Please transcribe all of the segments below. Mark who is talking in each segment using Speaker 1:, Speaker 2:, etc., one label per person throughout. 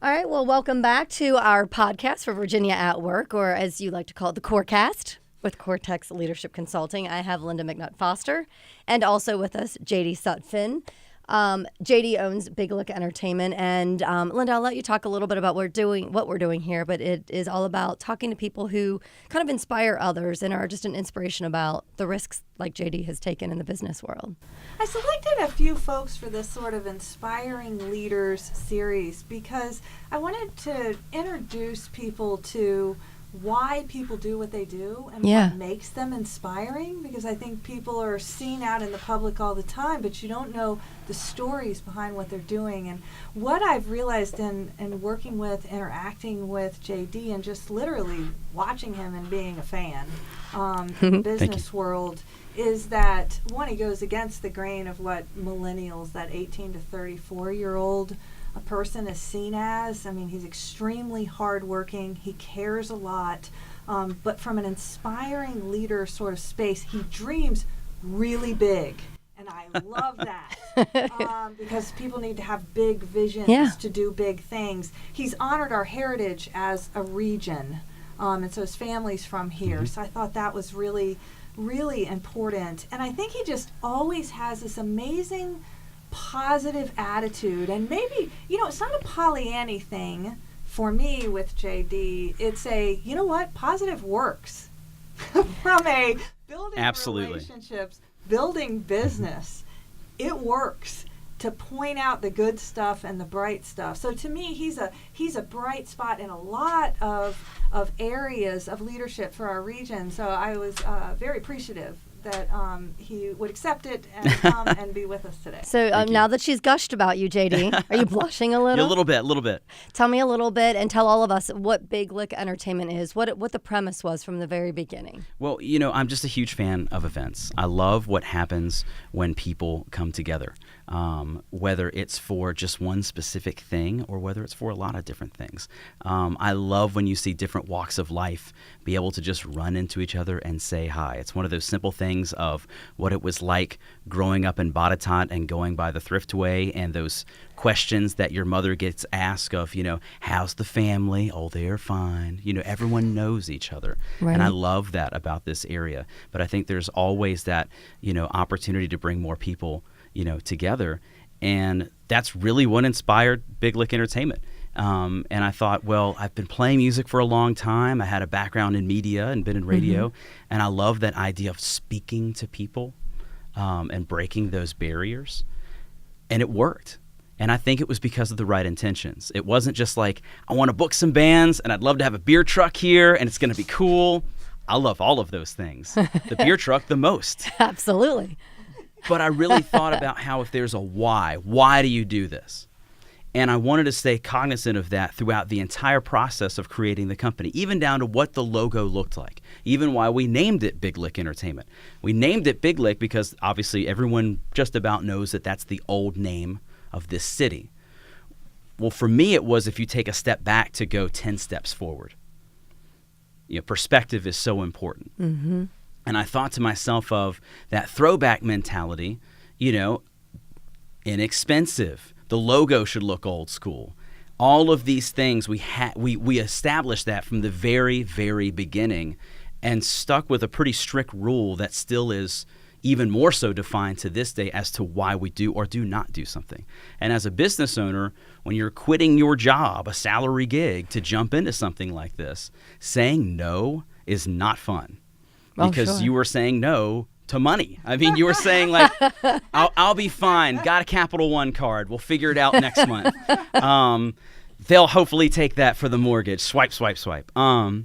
Speaker 1: All right, well, welcome back to our podcast for Virginia at Work, or as you like to call it, the Corecast with Cortex Leadership Consulting. I have Lynda McNutt Foster, and also with us, JD Sutphin. JD owns Big Lick Entertainment, and Lynda, I'll let you talk a little bit about what we're doing here, but it is all about talking to people who kind of inspire others and are just an inspiration about the risks like JD has taken in the business world.
Speaker 2: I selected a few folks for this sort of Inspiring Leaders series because I wanted to introduce people to why people do what they do and what makes them inspiring, because I think people are seen out in the public all the time, but you don't know the stories behind what they're doing. And what I've realized in working with, interacting with JD, and just literally watching him and being a fan in the business world, is that, one, he goes against the grain of what millennials, that 18 to 34-year-old a person is seen as. I mean, he's extremely hardworking. He cares a lot. But from an inspiring leader sort of space, he dreams really big. And I love that because people need to have big visions to do big things. He's honored our heritage as a region. And so his family's from here. So I thought that was really, really important. And I think he just always has this amazing positive attitude, and maybe, it's not a Pollyanna thing for me with JD. It's a, positive works from a building relationships, building business. It works to point out the good stuff and the bright stuff. So to me, he's a bright spot in a lot of areas of leadership for our region. So I was very appreciative that he would accept it and come and be with us today.
Speaker 1: So now that she's gushed about you, JD, are you blushing a little?
Speaker 3: A little bit.
Speaker 1: Tell me a little bit and tell all of us what Big Lick Entertainment is, what the premise was from the very beginning.
Speaker 3: Well, I'm just a huge fan of events. I love what happens when people come together, whether it's for just one specific thing or whether it's for a lot of different things. I love when you see different walks of life be able to just run into each other and say hi. It's one of those simple things of what it was like growing up in Botetourt and going by the Thriftway, and those questions that your mother gets asked of, how's the family? Oh, they're fine. Everyone knows each other. Right. And I love that about this area. But I think there's always that, opportunity to bring more people, together. And that's really what inspired Big Lick Entertainment. And I thought, well, I've been playing music for a long time. I had a background in media and been in radio. And I love that idea of speaking to people and breaking those barriers. And it worked. And I think it was because of the right intentions. It wasn't just like, I want to book some bands and I'd love to have a beer truck here and it's going to be cool. I love all of those things. The beer truck the most.
Speaker 1: Absolutely.
Speaker 3: But I really thought about how, if there's a why do you do this? And I wanted to stay cognizant of that throughout the entire process of creating the company, even down to what the logo looked like, even why we named it Big Lick Entertainment. We named it Big Lick because obviously everyone just about knows that that's the old name of this city. Well, for me, it was, if you take a step back to go 10 steps forward. Perspective is so important. And I thought to myself of that throwback mentality, inexpensive. The logo should look old school. All of these things, we established that from the very, very beginning, and stuck with a pretty strict rule that still is even more so defined to this day as to why we do or do not do something. And as a business owner, when you're quitting your job, a salary gig, to jump into something like this, saying no is not fun. Because you were saying no to money. I mean, you were saying like, I'll be fine. Got a Capital One card. We'll figure it out next month. They'll hopefully take that for the mortgage. Swipe, swipe, swipe. But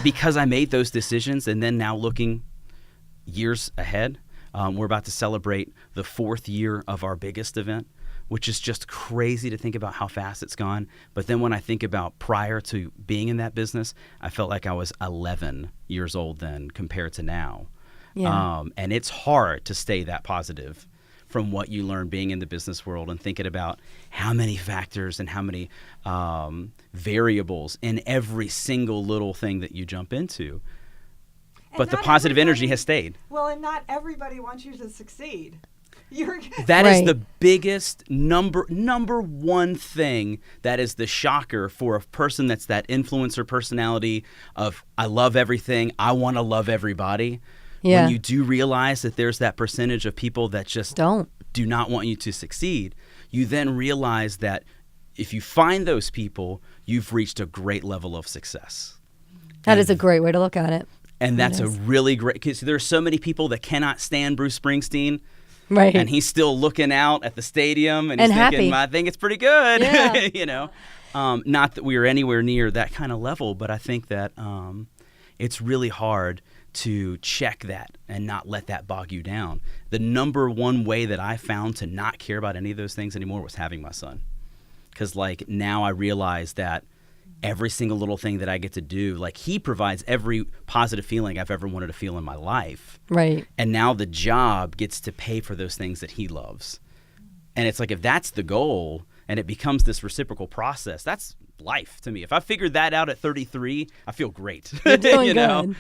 Speaker 3: because I made those decisions, and then now looking years ahead, we're about to celebrate the 4th year of our biggest event, which is just crazy to think about how fast it's gone. But then when I think about prior to being in that business, I felt like I was 11 years old then compared to now. Yeah. And it's hard to stay that positive from what you learn being in the business world and thinking about how many factors and how many variables in every single little thing that you jump into. But the positive energy has stayed.
Speaker 2: Well, and not everybody wants you to succeed.
Speaker 3: That is
Speaker 1: Right.
Speaker 3: the biggest number one thing that is the shocker for a person that's that influencer personality of I love everything, I want to love everybody.
Speaker 1: Yeah.
Speaker 3: When you do realize that there's that percentage of people that just
Speaker 1: do
Speaker 3: not want you to succeed, you then realize that if you find those people, you've reached a great level of success.
Speaker 1: That is a great way to look at it.
Speaker 3: And that's a really great, because there's so many people that cannot stand Bruce Springsteen.
Speaker 1: Right.
Speaker 3: And he's still looking out at the stadium and he's thinking,
Speaker 1: happy.
Speaker 3: I think it's pretty good.
Speaker 1: Yeah.
Speaker 3: You know, not that we are anywhere near that kind of level, but I think that it's really hard to check that and not let that bog you down. The number one way that I found to not care about any of those things anymore was having my son. Because like now I realize that every single little thing that I get to do, like he provides every positive feeling I've ever wanted to feel in my life.
Speaker 1: Right.
Speaker 3: And now the job gets to pay for those things that he loves. And it's like, if that's the goal and it becomes this reciprocal process, that's life to me. If I figured that out at 33, I feel great.
Speaker 1: You're doing
Speaker 3: you know?
Speaker 1: good.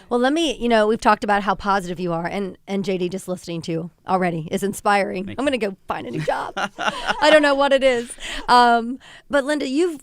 Speaker 1: Well, we've talked about how positive you are, and JD, just listening to you already is inspiring. I'm going to go find a new job. I don't know what it is. But Lynda, you've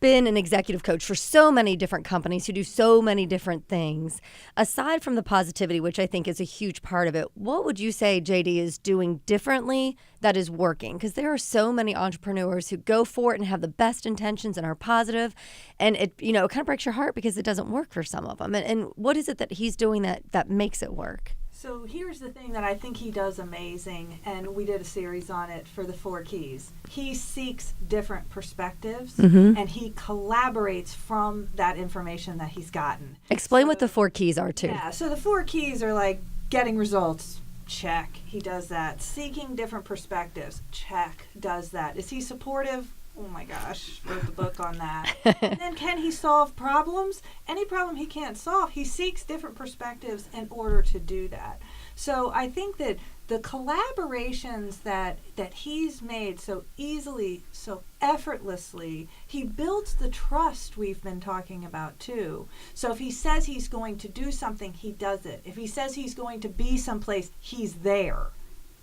Speaker 1: been an executive coach for so many different companies who do so many different things. Aside from the positivity, which I think is a huge part of it, what would you say JD is doing differently that is working? Because there are so many entrepreneurs who go for it and have the best intentions and are positive, and it kind of breaks your heart because it doesn't work for some of them. And what is it that he's doing that makes it work?
Speaker 2: So here's the thing that I think he does amazing, and we did a series on it for the 4 keys. He seeks different perspectives, and he collaborates from that information that he's gotten.
Speaker 1: Explain what the 4 keys are, too.
Speaker 2: Yeah, so the 4 keys are like getting results. Check. He does that. Seeking different perspectives. Check. Does that. Is he supportive? Oh my gosh, wrote the book on that. And then can he solve problems? Any problem he can't solve, he seeks different perspectives in order to do that. So I think that the collaborations that he's made so easily, so effortlessly, he builds the trust we've been talking about too. So if he says he's going to do something, he does it. If he says he's going to be someplace, he's there.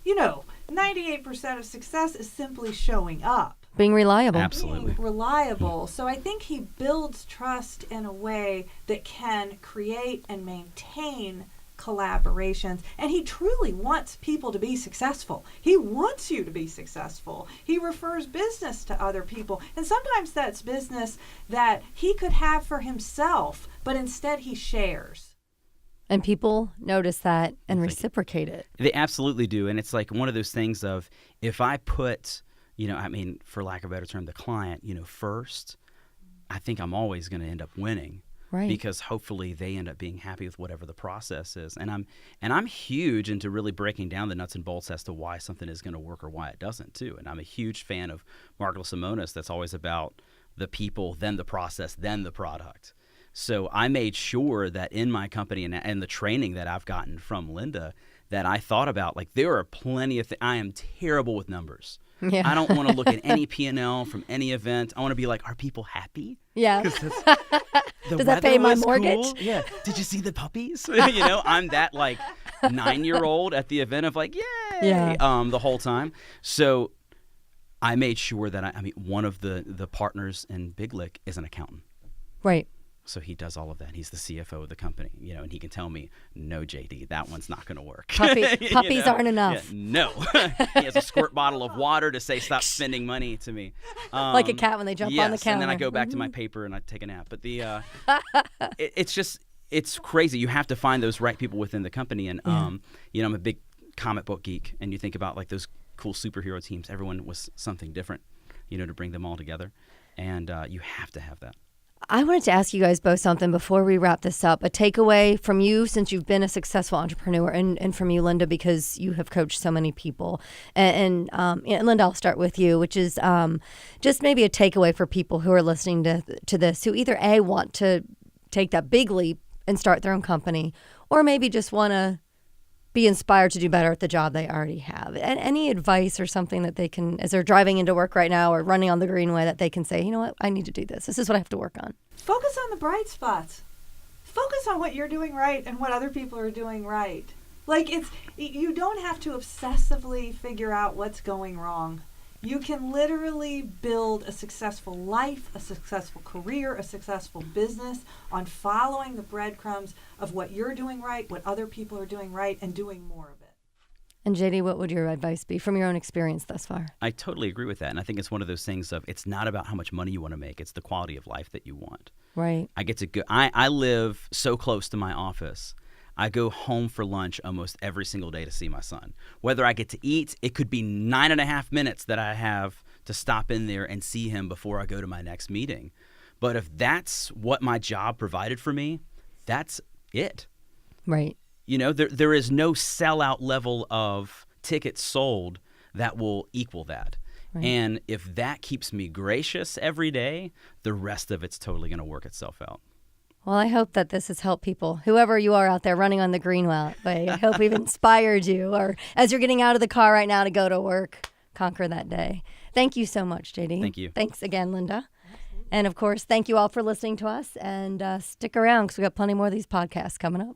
Speaker 2: 98% of success is simply showing up.
Speaker 1: Being reliable.
Speaker 3: Absolutely.
Speaker 2: Being reliable. So I think he builds trust in a way that can create and maintain collaborations. And he truly wants people to be successful. He wants you to be successful. He refers business to other people. And sometimes that's business that he could have for himself, but instead he shares.
Speaker 1: And people notice that and reciprocate it.
Speaker 3: They absolutely do. And it's like one of those things of, if I put, for lack of a better term, the client, first, I think I'm always going to end up winning.
Speaker 1: Right.
Speaker 3: Because hopefully they end up being happy with whatever the process is. And I'm huge into really breaking down the nuts and bolts as to why something is going to work or why it doesn't too. And I'm a huge fan of Marco Simonis. That's always about the people, then the process, then the product. So I made sure that in my company and the training that I've gotten from Lynda, that I thought about, like, there are plenty of I am terrible with numbers.
Speaker 1: Yeah.
Speaker 3: I don't want to look at any P&L from any event. I want to be like, are people happy?
Speaker 1: Yeah.
Speaker 3: Does
Speaker 1: that pay my mortgage?
Speaker 3: Cool. Yeah. Did you see the puppies? I'm that like 9-year-old at the event of like, yay, the whole time. So I made sure that one of the partners in Big Lick is an accountant.
Speaker 1: Right.
Speaker 3: So he does all of that. He's the CFO of the company, and he can tell me, no, JD, that one's not going to work.
Speaker 1: Puppies aren't enough.
Speaker 3: Yeah, no. He has a squirt bottle of water to say, stop spending money to me.
Speaker 1: Like a cat when they jump on the counter.
Speaker 3: And then I go back to my paper and I take a nap. But it's crazy. You have to find those right people within the company. And, I'm a big comic book geek. And you think about like those cool superhero teams. Everyone was something different, to bring them all together. And you have to have that.
Speaker 1: I wanted to ask you guys both something before we wrap this up. A takeaway from you, since you've been a successful entrepreneur, and from you, Lynda, because you have coached so many people. And Lynda, I'll start with you, which is just maybe a takeaway for people who are listening to this, who either A, want to take that big leap and start their own company, or maybe just want to be inspired to do better at the job they already have. And any advice or something that they can, as they're driving into work right now or running on the Greenway, that they can say, you know what, I need to do this. This is what I have to work on.
Speaker 2: Focus on the bright spots. Focus on what you're doing right and what other people are doing right. Like, you don't have to obsessively figure out what's going wrong. You can literally build a successful life, a successful career, a successful business on following the breadcrumbs of what you're doing right, what other people are doing right, and doing more of it.
Speaker 1: And JD, what would your advice be from your own experience thus far?
Speaker 3: I totally agree with that. And I think it's one of those things of it's not about how much money you want to make. It's the quality of life that you want.
Speaker 1: Right.
Speaker 3: I get to go. I live so close to my office. I go home for lunch almost every single day to see my son. Whether I get to eat, it could be 9.5 minutes that I have to stop in there and see him before I go to my next meeting. But if that's what my job provided for me, that's it.
Speaker 1: Right.
Speaker 3: You know, there is no sellout level of tickets sold that will equal that. Right. And if that keeps me gracious every day, the rest of it's totally going to work itself out.
Speaker 1: Well, I hope that this has helped people, whoever you are out there running on the Greenway. I hope we've inspired you, or as you're getting out of the car right now to go to work, conquer that day. Thank you so much, JD.
Speaker 3: Thank you.
Speaker 1: Thanks again, Lynda. And of course, thank you all for listening to us, and stick around because we've got plenty more of these podcasts coming up.